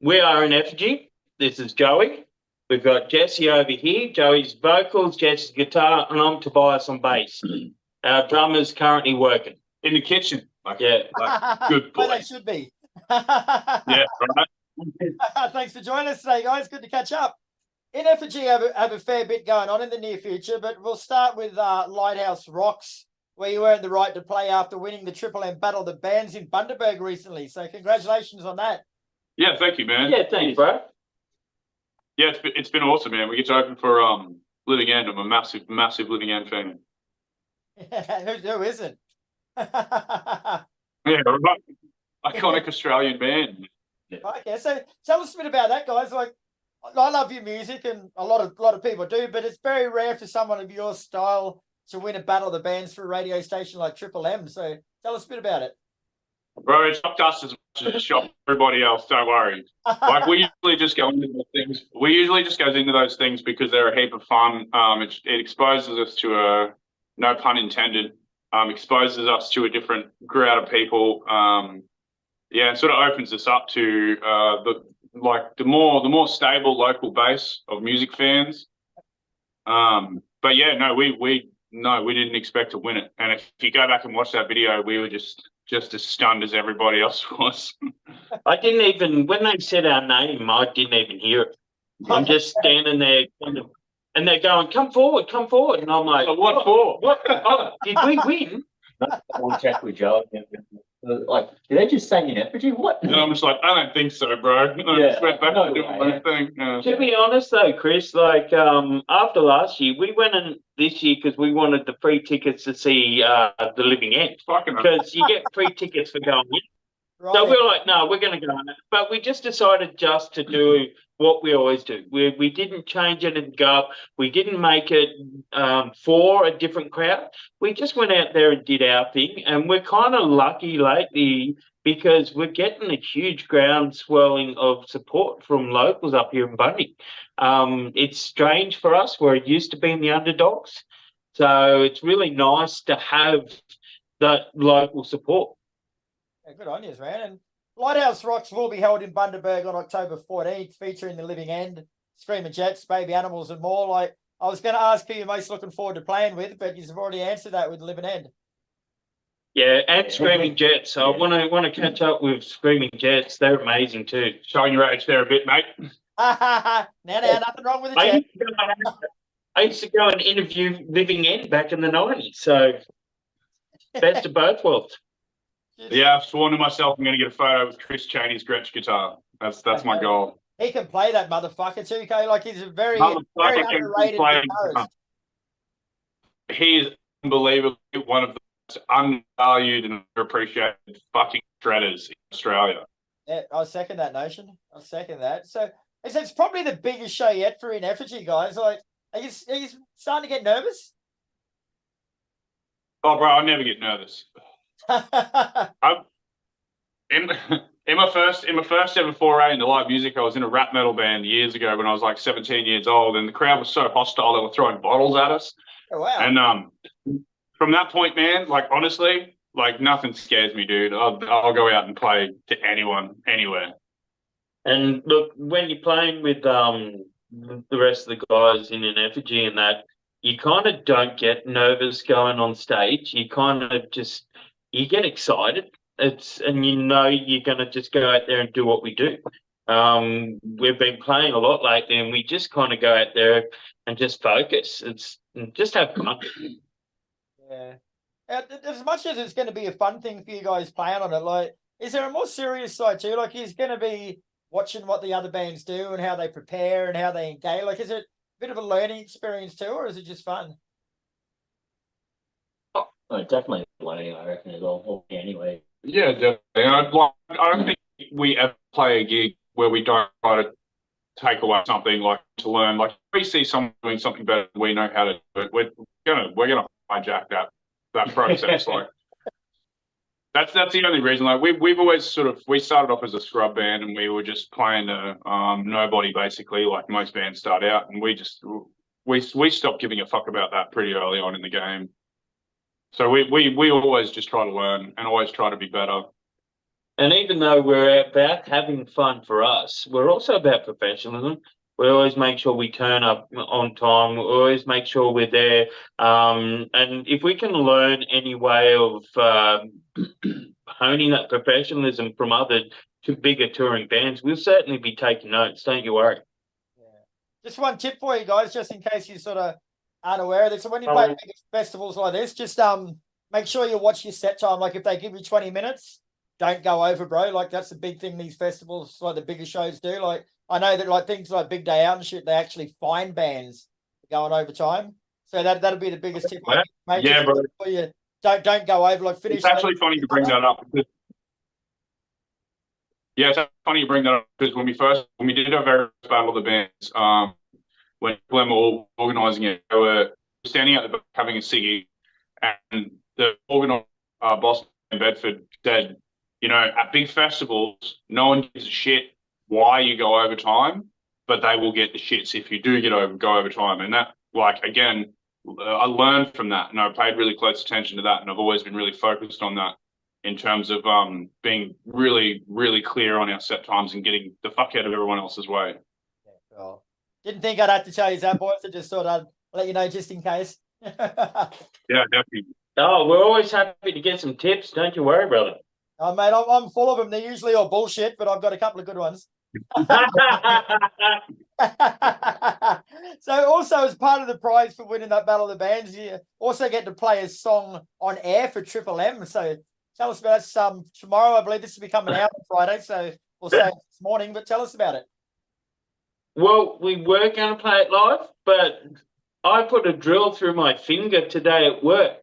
We are Ineffigy. This is Joey. We've got Jesse over here. Joey's vocals, Jesse's guitar, and I'm Tobias on bass. Our drummer's currently working. In the kitchen. Yeah. Good boy. Well, they should be. Yeah, right. Thanks for joining us today, guys. Good to catch up. Ineffigy have a fair bit going on in the near future, but we'll start with Lighthouse Rocks, where you earned the right to play after winning the Triple M Battle of the Bands in Bundaberg recently. So congratulations on that. Yeah, thank you, man. Yeah, thanks, bro. Yeah, it's been awesome, man. We get to open for Living End. I'm a massive Living End fan. Who isn't? Yeah, right. Iconic Australian band. Okay, so tell us a bit about that, guys. Like, I love your music, and a lot of people do, but it's very rare for someone of your style to win a Battle of the Bands for a radio station like Triple M. So tell us a bit about it. Bro, it shocked us as much as it shocked everybody else. Don't worry. Like, we usually just go into those things. We usually just goes into those things because they're a heap of fun. It exposes us to a, no pun intended, exposes us to a different crowd of people. Yeah, and sort of opens us up to the more stable local base of music fans. But yeah, no, we didn't expect to win it. And if you go back and watch that video, we were just as stunned as everybody else was. I didn't even, when they said our name, I didn't even hear it. I'm just standing there and they're going, come forward. And I'm like, what for? What? Oh, did we win? I'll check with Joe. Like, did they just say Ineffigy? What? And I'm just like, I don't think so, bro. I just went back to doing my thing. Yeah. To be honest, though, Kris, like after last year, we went in this year because we wanted the free tickets to see the Living End. Because you get free tickets for going in. Right. So we're like, no, we're going to go on it. But we just decided just to do what we always do. We didn't change it and go up. We didn't make it for a different crowd. We just went out there and did our thing. And we're kind of lucky lately because we're getting a huge groundswelling of support from locals up here in Bundy. It's strange for us. We're used to being the underdogs. So it's really nice to have that local support. Yeah, good on you, man. And Lighthouse Rocks will be held in Bundaberg on October 14th, featuring the Living End, Screamer Jets, Baby Animals, and more. Like, I was going to ask who you're most looking forward to playing with, but you've already answered that with Living End. Yeah, and Screaming Jets. I want to catch up with Screaming Jets. They're amazing too. Showing your age there a bit, mate. Now, nothing wrong with the jet. I used to go and interview Living End back in the 90s, so best of both worlds. Yeah, I've sworn to myself I'm going to get a photo with Kris Chaney's Gretsch guitar. That's my goal. He can play that motherfucker too, okay? Like, he's a very underrated guitarist. He is unbelievably one of the most undervalued and underappreciated fucking shredders in Australia. Yeah, I second that notion. I second that. So it's probably the biggest show yet for Ineffigy, guys. Like, are you starting to get nervous? Oh, bro, I never get nervous. In my first ever foray into live music, I was in a rap metal band years ago when I was like 17 years old, and the crowd was so hostile they were throwing bottles at us. Oh, wow. And from that point, man, like, honestly, like, nothing scares me, dude. I'll go out and play to anyone, anywhere. And look, when you're playing with the rest of the guys in Ineffigy and that, you kind of don't get nervous going on stage. You kind of just, you get excited. And you know you're going to just go out there and do what we do. We've been playing a lot lately, and we just kind of go out there and just focus. Just have fun. Yeah. As much as it's going to be a fun thing for you guys playing on it, like, is there a more serious side too? Like, he's going to be watching what the other bands do and how they prepare and how they engage. Like, is it a bit of a learning experience too, or is it just fun? Oh, definitely learning, I reckon, as well. Anyway. Yeah, definitely. And I don't think we ever play a gig where we don't try to take away something, like, to learn. Like, if we see someone doing something better, we know how to do it. We're gonna hijack that process. Like, that's the only reason. Like, we've always we started off as a scrub band, and we were just playing to nobody, basically, like most bands start out, and we stopped giving a fuck about that pretty early on in the game. So we always just try to learn and always try to be better. And even though we're about having fun for us, we're also about professionalism. We always make sure we turn up on time. We always make sure we're there. And if we can learn any way of honing that professionalism from other to bigger touring bands, we'll certainly be taking notes. Don't you worry. Yeah. Just one tip for you guys, just in case you sort of aren't aware of this. So when you play big festivals like this, just make sure you watch your set time. Like if they give you 20 minutes, don't go over, bro. Like that's the big thing these festivals, like the bigger shows do. Like I know that like things like Big Day Out and shit, they actually fine bands going over time. So that'll be the biggest tip. Mate, yeah, bro. You don't go over. Like finish. It's actually funny you bring that up. Yeah, it's funny you bring that up because when we did our very first battle of the bands, when we were all organising it, they were standing out the back having a ciggy, and the organiser, boss in Bedford, said, you know, at big festivals, no one gives a shit why you go over time, but they will get the shits if you do go over time. And that, like, again, I learned from that, and I paid really close attention to that, and I've always been really focused on that in terms of being really, really clear on our set times and getting the fuck out of everyone else's way. Yeah, cool. Didn't think I'd have to tell you that, boys. I just thought I'd let you know just in case. Yeah, definitely. Oh, we're always happy to get some tips. Don't you worry, brother. Oh, mate, I'm full of them. They're usually all bullshit, but I've got a couple of good ones. So also as part of the prize for winning that Battle of the Bands, you also get to play a song on air for Triple M. So tell us about it. Tomorrow, I believe this will be coming out on Friday, so we'll say it this morning, but tell us about it. Well, we were going to play it live, but I put a drill through my finger today at work.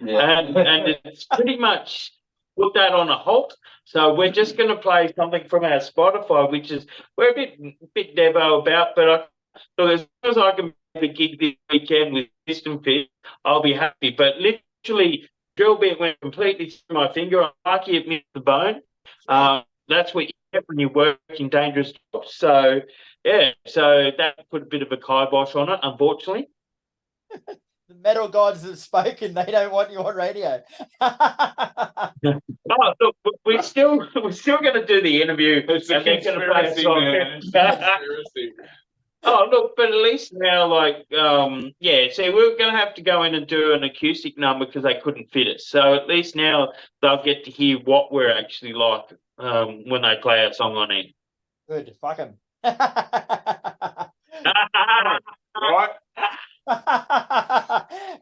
Yeah. And it's pretty much put that on a halt. So we're just going to play something from our Spotify, which is we're a bit devo about, but so as long as I can make a gig this weekend with System Fit, I'll be happy. But literally, drill bit went completely through my finger. I'm lucky it missed the bone. That's what you get when you work in dangerous jobs. So yeah, so that put a bit of a kibosh on it, unfortunately. The metal gods have spoken. They don't want you on radio. Oh, look, we're still going to do the interview. It's a conspiracy, man. Oh, look, but at least now, like, yeah. See, we're going to have to go in and do an acoustic number because they couldn't fit it. So at least now they'll get to hear what we're actually like when they play our song on air. Good, fuck them. Right.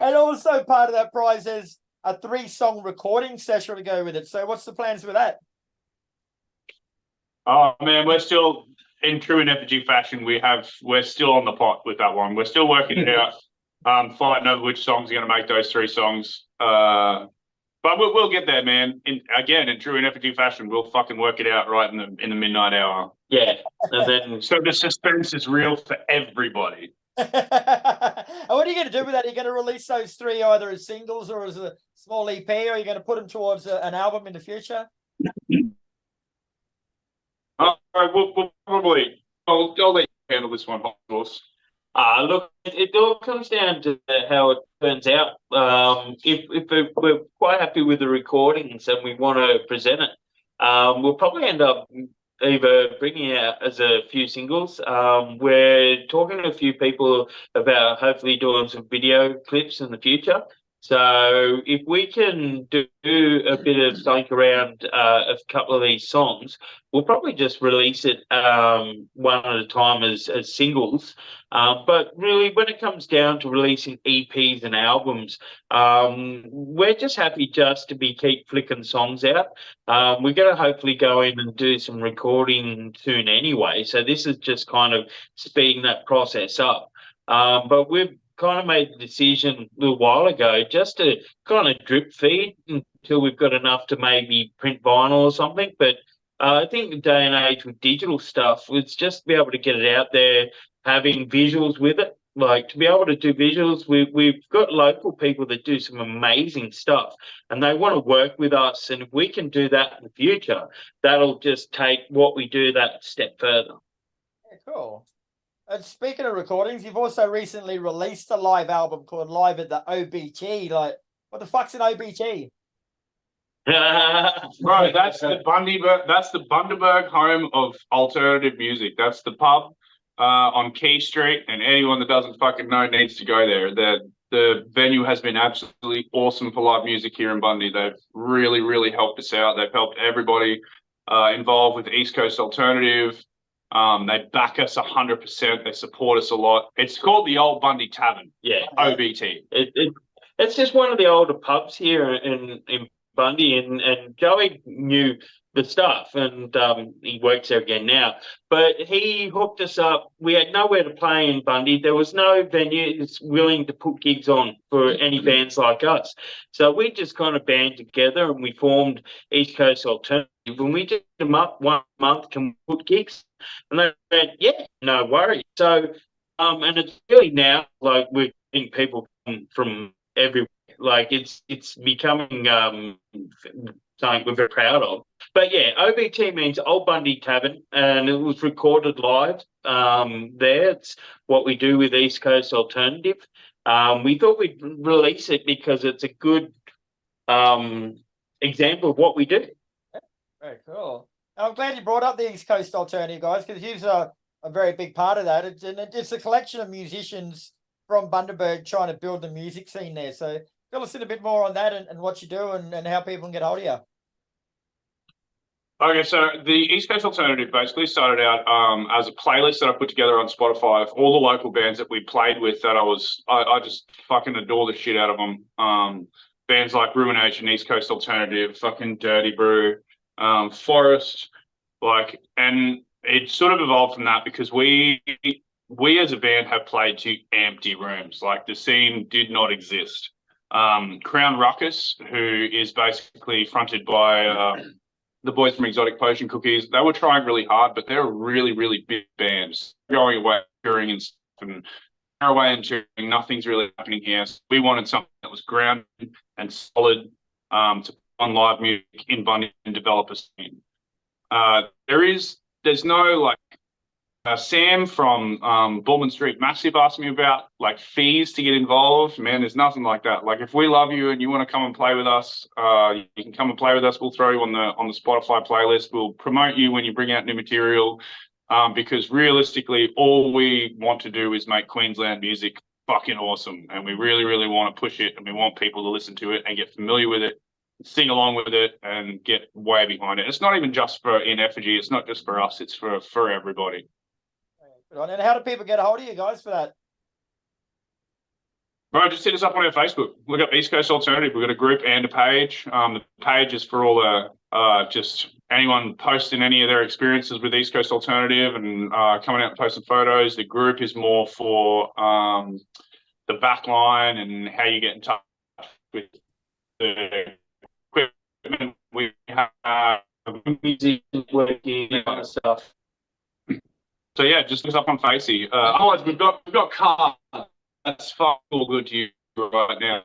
And also part of that prize is a 3-song recording session to go with it. So what's the plans with that? Oh man, we're still in true Ineffigy fashion. We're still on the pot with that one. We're still working it out, fighting over which songs are going to make those 3 songs. But we'll get there, man. In true Ineffigy fashion, we'll fucking work it out right in the midnight hour. Yeah, and then so the suspense is real for everybody. And what are you going to do with that? Are you going to release those 3 either as singles or as a small EP, or are you going to put them towards an album in the future? We'll probably. I'll let you handle this one, of course. Look, it all comes down to how it turns out. If we're quite happy with the recordings and we want to present it, we'll probably end up either bringing it out as a few singles. We're talking to a few people about hopefully doing some video clips in the future. So if we can do a bit of something around a couple of these songs, we'll probably just release it one at a time as singles. But really, when it comes down to releasing EPs and albums, we're just happy just to keep flicking songs out. We're going to hopefully go in and do some recording soon anyway. So this is just kind of speeding that process up. But we've kind of made the decision a little while ago just to kind of drip feed until we've got enough to maybe print vinyl or something. But I think the day and age with digital stuff, it's just to be able to get it out there, having visuals with it. Like to be able to do visuals, we've got local people that do some amazing stuff and they want to work with us. And if we can do that in the future, that'll just take what we do that step further. Yeah, cool. And speaking of recordings, you've also recently released a live album called Live at the OBG. Like, what the fuck's an OBG? Bro, that's the Bundaberg home of alternative music. That's the pub on Key Street, and anyone that doesn't fucking know needs to go there. The venue has been absolutely awesome for live music here in Bundy. They've really, really helped us out. They've helped everybody involved with East Coast Alternative. They back us 100%. They support us a lot. It's called the Old Bundy Tavern. Yeah, OBT. It's just one of the older pubs here in Bundy, and Joey knew the stuff, and he works there again now. But he hooked us up. We had nowhere to play in Bundy. There was no venues willing to put gigs on for any bands like us. So we just kind of band together and we formed East Coast Alternative. When we did them up 1 month, can we put gigs? And they went, yeah, no worries. So, and it's really now like we're getting people from everywhere. Like it's becoming something we're very proud of. But yeah, OBT means Old Bundy Tavern, and it was recorded live there. It's what we do with East Coast Alternative. We thought we'd release it because it's a good example of what we do. Very cool. I'm glad you brought up the East Coast Alternative, guys, because he's a very big part of that. It's a collection of musicians from Bundaberg trying to build the music scene there. So fill us in a bit more on that and what you do and how people can get hold of you. Okay, so the East Coast Alternative basically started out as a playlist that I put together on Spotify of all the local bands that we played with that I just fucking adore the shit out of them. Bands like Ruination, East Coast Alternative, fucking Dirty Brew, Forest, and it sort of evolved from that because we as a band have played to empty rooms. Like the scene did not exist. Crown Ruckus, who is basically fronted by the boys from Exotic Potion Cookies, they were trying really hard, but they're a really, really big band. Going away, touring and stuff, and away and touring, nothing's really happening here. So we wanted something that was grounded and solid to put on live music in Bundy and develop a scene. There's no Sam from Bullman Street Massive asked me about fees to get involved. Man, there's nothing like that. Like if we love you and you want to come and play with us, you can come and play with us. We'll throw you on the Spotify playlist. We'll promote you when you bring out new material. Because realistically, all we want to do is make Queensland music fucking awesome, and we really, really want to push it, and we want people to listen to it and get familiar with it, sing along with it, and get way behind it. It's not even just for Ineffigy. It's not just for us. It's for everybody. And how do people get a hold of you guys for that? Bro, just hit us up on our Facebook. Look up East Coast Alternative. We've got a group and a page. The page is for all just anyone posting any of their experiences with East Coast Alternative and coming out and posting photos. The group is more for the back line and how you get in touch with the equipment. We have Music, working, and stuff. So yeah, just look us up on Facey. Otherwise, we've got cars. That's all good to you right now.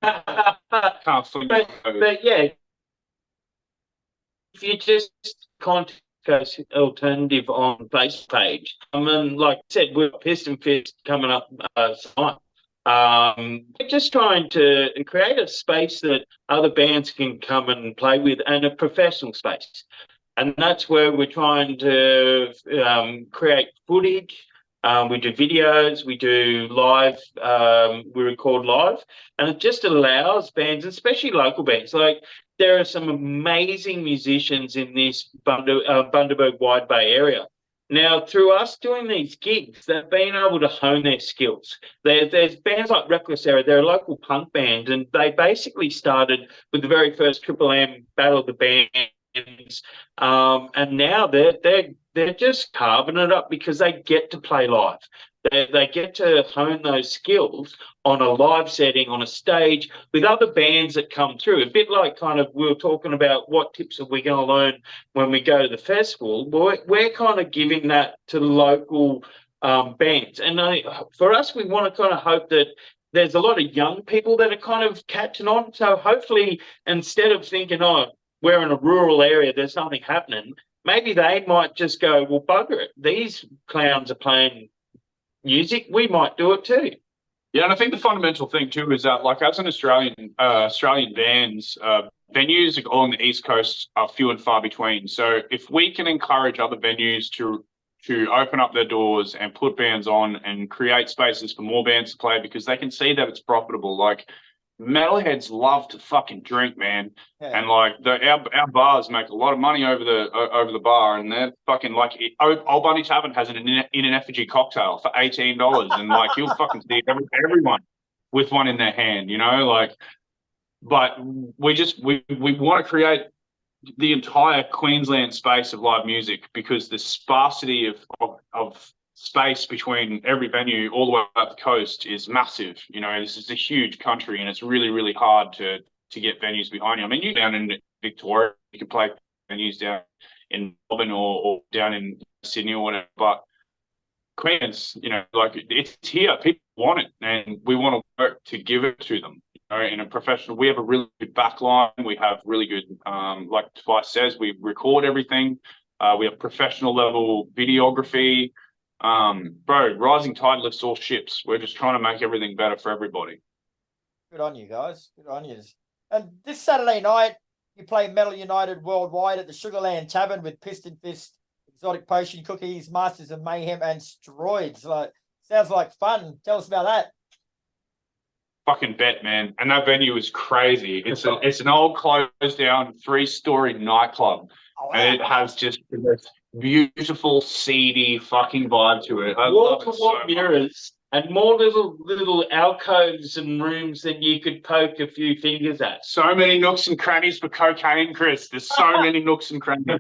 But yeah, if you just contact us Alternative on Facebook page, like I said, we're Piston Fist coming up tonight. We're just trying to create a space that other bands can come and play with, and a professional space. And that's where we're trying to create footage. We do videos, we do live, we record live, and it just allows bands, especially local bands. Like there are some amazing musicians in this Bundaberg Wide Bay area. Now, through us doing these gigs, they've been able to hone their skills. There's bands like Reckless Era, they're a local punk band, and they basically started with the very first Triple M Battle of the Bands. And now they're just carving it up because they get to play live. They get to hone those skills on a live setting, on a stage with other bands that come through. A bit like kind of we were talking about what tips are we going to learn when we go to the festival. We're kind of giving that to local bands. And for us, we want to kind of hope that there's a lot of young people that are kind of catching on. So hopefully, instead of thinking, we're in a rural area, there's nothing happening, maybe they might just go, well, bugger it. These clowns are playing music. We might do it too. Yeah, and I think the fundamental thing too is that, like, as an Australian bands, venues on the East Coast are few and far between. So if we can encourage other venues to open up their doors and put bands on and create spaces for more bands to play, because they can see that it's profitable. Like, metalheads love to fucking drink, man. Yeah. And like our bars make a lot of money over the bar, and they're fucking like Old Bunny Tavern has an Ineffigy cocktail for $18, and like you'll fucking see everyone with one in their hand, you know, like. But we want to create the entire Queensland space of live music, because the sparsity of space between every venue all the way up the coast is massive. You know, this is a huge country, and it's really, really hard to get venues behind you. I mean, you down in Victoria, you can play venues down in Melbourne or down in Sydney or whatever, but Queens, you know, like, it's here. People want it, and we want to work to give it to them. You know, in a professional, we have a really good backline. We have really good, like Twice says, we record everything. We have professional level videography. Bro, rising tide lifts all ships. We're just trying to make everything better for everybody. Good on you guys. Good on you. And this Saturday night, you play Metal United Worldwide at the Sugarland Tavern with Piston Fist, Exotic Potion Cookies, Masters of Mayhem, and Steroids. Like, sounds like fun. Tell us about that. Fucking bet, man. And that venue is crazy. It's an old closed down 3-story nightclub. Oh, wow. And it has just the most beautiful, seedy fucking vibe to it. I love it so mirrors and more little alcoves and rooms than you could poke a few fingers at. So many nooks and crannies for cocaine, Kris. There's so many nooks and crannies.